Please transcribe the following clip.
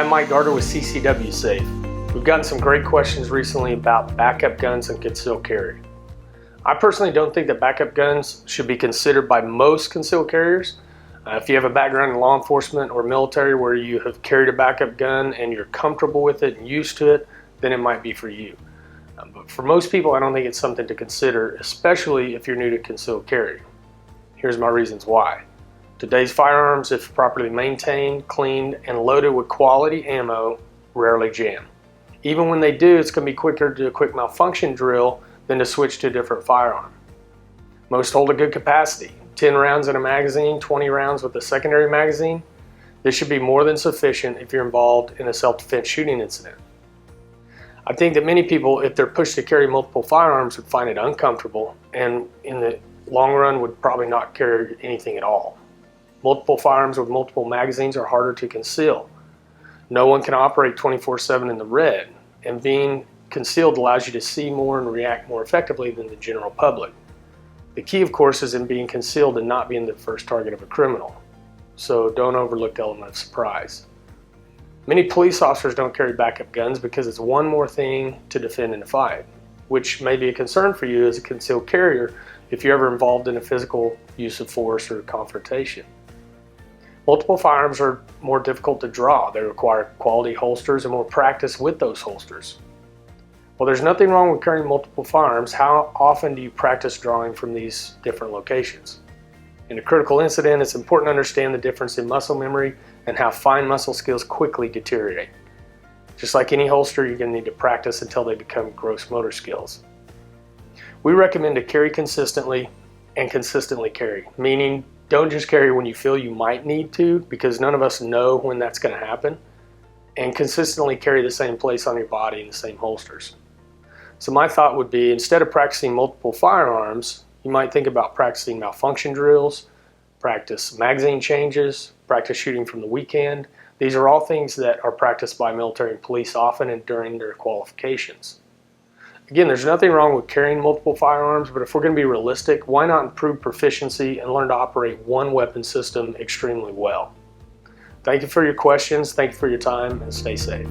I'm Mike Garter with CCW Safe. We've gotten some great questions recently about backup guns and concealed carry. I personally don't think that backup guns should be considered by most concealed carriers. If you have a background in law enforcement or military where you have carried a backup gun and you're comfortable with it and used to it, then it might be for you. But for most people, I don't think it's something to consider, especially if you're new to concealed carry. Here's my reasons why. Today's firearms, if properly maintained, cleaned, and loaded with quality ammo, rarely jam. Even when they do, it's going to be quicker to do a quick malfunction drill than to switch to a different firearm. Most hold a good capacity, 10 rounds in a magazine, 20 rounds with a secondary magazine. This should be more than sufficient if you're involved in a self-defense shooting incident. I think that many people, if they're pushed to carry multiple firearms, would find it uncomfortable and in the long run would probably not carry anything at all. Multiple firearms with multiple magazines are harder to conceal. No one can operate 24/7 in the red, and being concealed allows you to see more and react more effectively than the general public. The key, of course, is in being concealed and not being the first target of a criminal. So don't overlook the element of surprise. Many police officers don't carry backup guns because it's one more thing to defend in a fight, which may be a concern for you as a concealed carrier if you're ever involved in a physical use of force or confrontation. Multiple firearms are more difficult to draw. They require quality holsters and more practice with those holsters. Well, there's nothing wrong with carrying multiple firearms. How often do you practice drawing from these different locations? In a critical incident, it's important to understand the difference in muscle memory and how fine muscle skills quickly deteriorate. Just like any holster, you're going to need to practice until they become gross motor skills. We recommend to carry consistently and consistently carry, meaning don't just carry when you feel you might need to, because none of us know when that's going to happen, and consistently carry the same place on your body in the same holsters. So my thought would be, instead of practicing multiple firearms, you might think about practicing malfunction drills, practice magazine changes, practice shooting from the weekend. These are all things that are practiced by military and police often and during their qualifications. Again, there's nothing wrong with carrying multiple firearms, but if we're going to be realistic, why not improve proficiency and learn to operate one weapon system extremely well? Thank you for your questions, thank you for your time, and stay safe.